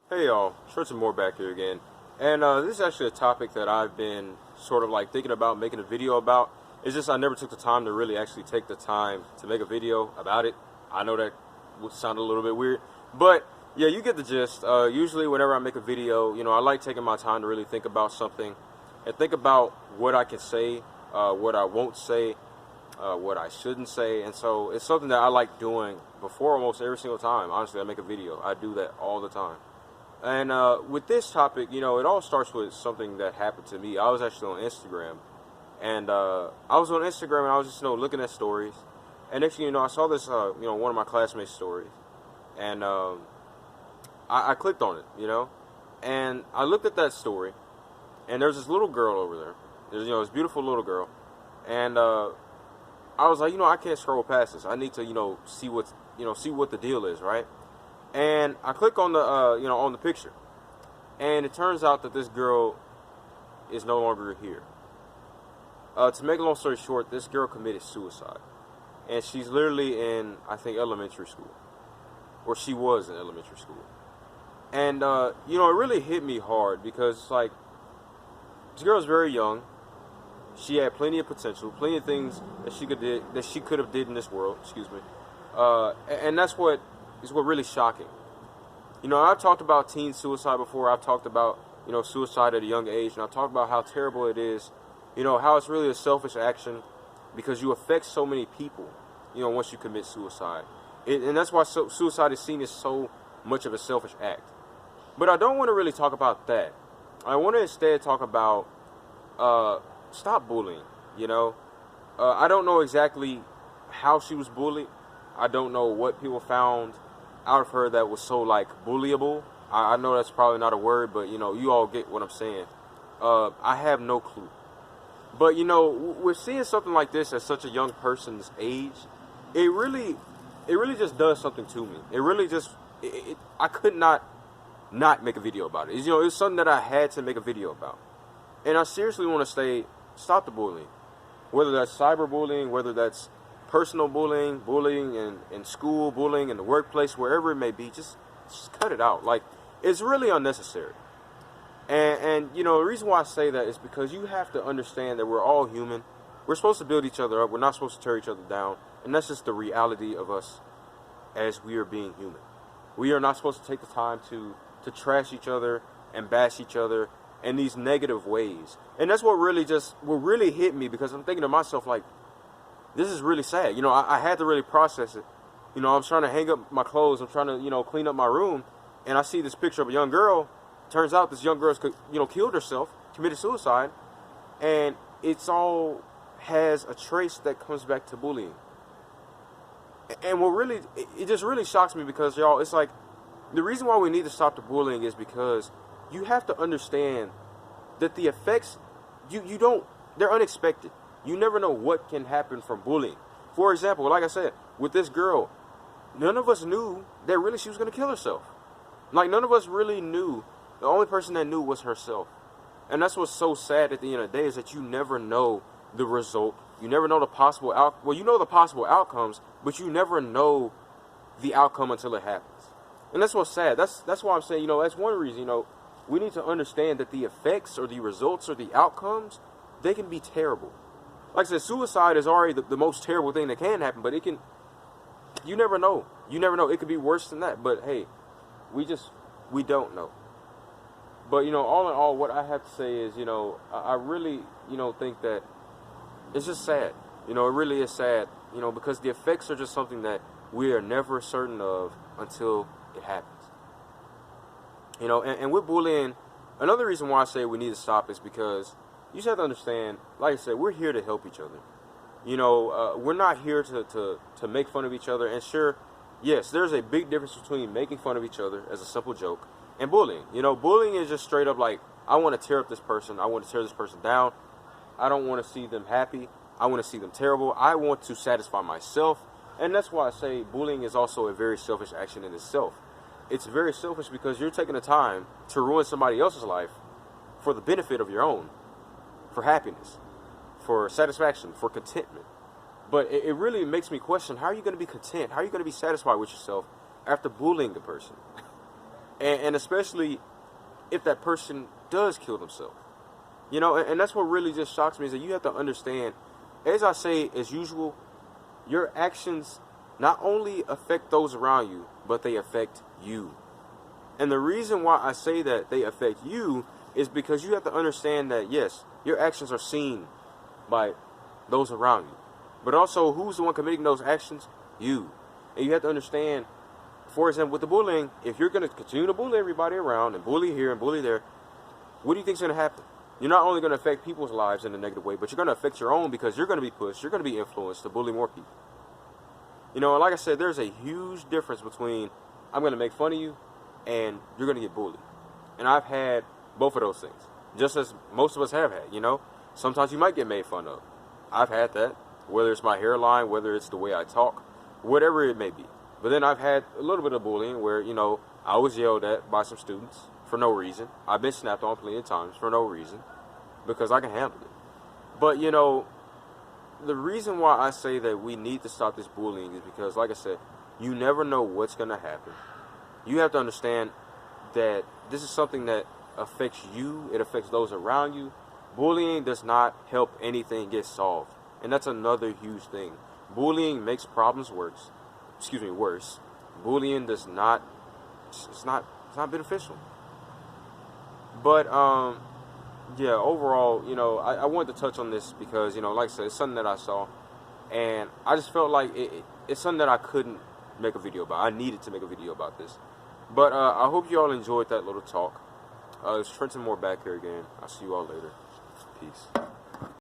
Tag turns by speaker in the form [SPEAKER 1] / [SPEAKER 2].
[SPEAKER 1] Hey y'all, Trenton more back here again. And this is actually a topic that I've been sort of like thinking about making a video about. It's just I never took the time to really actually take the time to make a video about it. I know that would sound a little bit weird, but yeah, you get the gist. Usually whenever I make a video, I like taking my time to really think about something and think about what I can say, what I won't say, what I shouldn't say. And so it's something that I like doing before almost every single time. Honestly, I make a video. I do that all the time. And with this topic, it all starts with something that happened to me. I was actually on Instagram, and I was on Instagram, and I was just, looking at stories. And next thing you know, I saw this, one of my classmates' stories, and I clicked on it, and I looked at that story, and there's this little girl over there. There's, this beautiful little girl, and I was like, I can't scroll past this. I need to, see what the deal is, right? And I click on the on the picture, and it turns out that this girl is no longer here. To make a long story short, this girl committed suicide, and she's literally in, I think, elementary school, or she was in elementary school. And it really hit me hard because it's like this girl is very young. She had plenty of potential, plenty of things that she could have did in this world. Excuse me, and that's what is what really shocking. I've talked about teen suicide before. I've talked about, suicide at a young age, and I've talked about how terrible it is, how it's really a selfish action because you affect so many people, once you commit suicide. And that's why suicide is seen as so much of a selfish act. But I don't want to really talk about that. I want to instead talk about stop bullying, I don't know exactly how she was bullied. I don't know what people found out of her that was so like bullyable. I know that's probably not a word, but you all get what I'm saying. I have no clue. But we're seeing something like this at such a young person's age. It really just does something to me. It really just, I could not make a video about it. It's something that I had to make a video about. And I seriously want to say, stop the bullying. Whether that's cyberbullying, whether that's personal bullying, bullying in school, bullying in the workplace, wherever it may be, just cut it out. Like, it's really unnecessary. And the reason why I say that is because you have to understand that we're all human. We're supposed to build each other up. We're not supposed to tear each other down. And that's just the reality of us as we are being human. We are not supposed to take the time to trash each other and bash each other in these negative ways. And that's what really hit me, because I'm thinking to myself, like, this is really sad. I had to really process it. I was trying to hang up my clothes. I'm trying to, clean up my room. And I see this picture of a young girl. Turns out this young girl's, killed herself, committed suicide. And it's all has a trace that comes back to bullying. And what really, it just really shocks me because, y'all, it's like, the reason why we need to stop the bullying is because you have to understand that the effects, they're unexpected. You never know what can happen from bullying. For example, like I said, with this girl, none of us knew that really she was going to kill herself. Like, none of us really knew. The only person that knew was herself. And that's what's so sad at the end of the day, is that you never know the result. You never know the possible well, you know the possible outcomes, but you never know the outcome until it happens. And that's what's sad. That's why I'm saying, that's one reason, we need to understand that the effects or the results or the outcomes, they can be terrible. Like I said, suicide is already the most terrible thing that can happen, but you never know. You never know. It could be worse than that. But hey, we don't know. But, all in all, what I have to say is, I really, think that it's just sad. It really is sad, because the effects are just something that we are never certain of until it happens. And with bullying, another reason why I say we need to stop is because you just have to understand, like I said, we're here to help each other. We're not here to make fun of each other. And sure, yes, there's a big difference between making fun of each other as a simple joke and bullying. Bullying is just straight up like, I want to tear up this person. I want to tear this person down. I don't want to see them happy. I want to see them terrible. I want to satisfy myself. And that's why I say bullying is also a very selfish action in itself. It's very selfish because you're taking the time to ruin somebody else's life for the benefit of your own. For happiness, for satisfaction, for contentment. But it really makes me question, how are you going to be content? How are you going to be satisfied with yourself after bullying the person? and especially if that person does kill themselves. You know, and that's what really just shocks me, is that you have to understand, as I say, as usual, your actions not only affect those around you, but they affect you. And the reason why I say that they affect you is because you have to understand that, yes, your actions are seen by those around you. But also, who's the one committing those actions? You. And you have to understand, for example, with the bullying, if you're going to continue to bully everybody around and bully here and bully there, what do you think is going to happen? You're not only going to affect people's lives in a negative way, but you're going to affect your own, because you're going to be pushed, you're going to be influenced to bully more people. You know, and like I said, there's a huge difference between I'm going to make fun of you and you're going to get bullied. And I've had both of those things, just as most of us have had, you know. Sometimes you might get made fun of. I've had that, whether it's my hairline, whether it's the way I talk, whatever it may be. But then I've had a little bit of bullying where, you know, I was yelled at by some students for no reason. I've been snapped on plenty of times for no reason, because I can handle it. But, you know, the reason why I say that we need to stop this bullying is because, like I said, you never know what's going to happen. You have to understand that this is something that affects you. It affects those around you. Bullying does not help anything get solved. And that's another huge thing. Bullying makes problems worse. Worse. Bullying does not, it's not beneficial. But, yeah, overall, you know, I wanted to touch on this because, you know, like I said, it's something that I saw. And I just felt like it's something that I couldn't make a video about. I needed to make a video about this. But I hope you all enjoyed that little talk. It's Trenton Moore back here again. I'll see you all later. Peace.